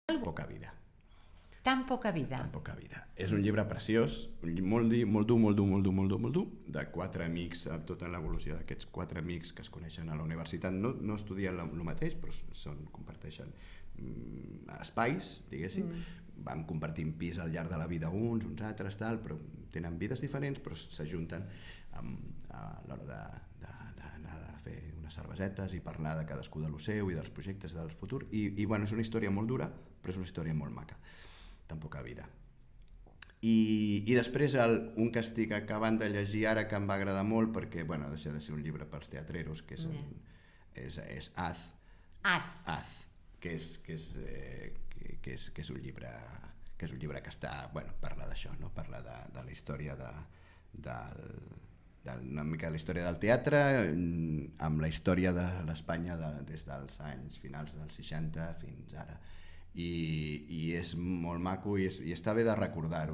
Poca vida. Tan poca vida. Tan poca vida. És un llibre preciós, molt dur, de 4 amics, tota l'evolució d'aquests 4 amics que es coneixen a la universitat. No estudien el mateix, però comparteixen espais, diguéssim. Van compartint pis al llarg de la vida uns altres, però tenen vides diferents, però s'ajunten a l'hora d'anar a fer unes cervesetes i parlar de cadascú de lo seu i dels projectes del futur. I és una història molt dura, però és una història molt maca. Tan poca vida. I després un que estic acabant de llegir ara que em va agradar molt perquè deixa de ser un llibre pels teatreros, que és Az, que és un llibre que està, parla d'això, parla de la història una mica de la història del teatre amb la història de l'Espanya des dels anys finals dels 60 fins ara. I és molt maco i està bé de recordar-ho.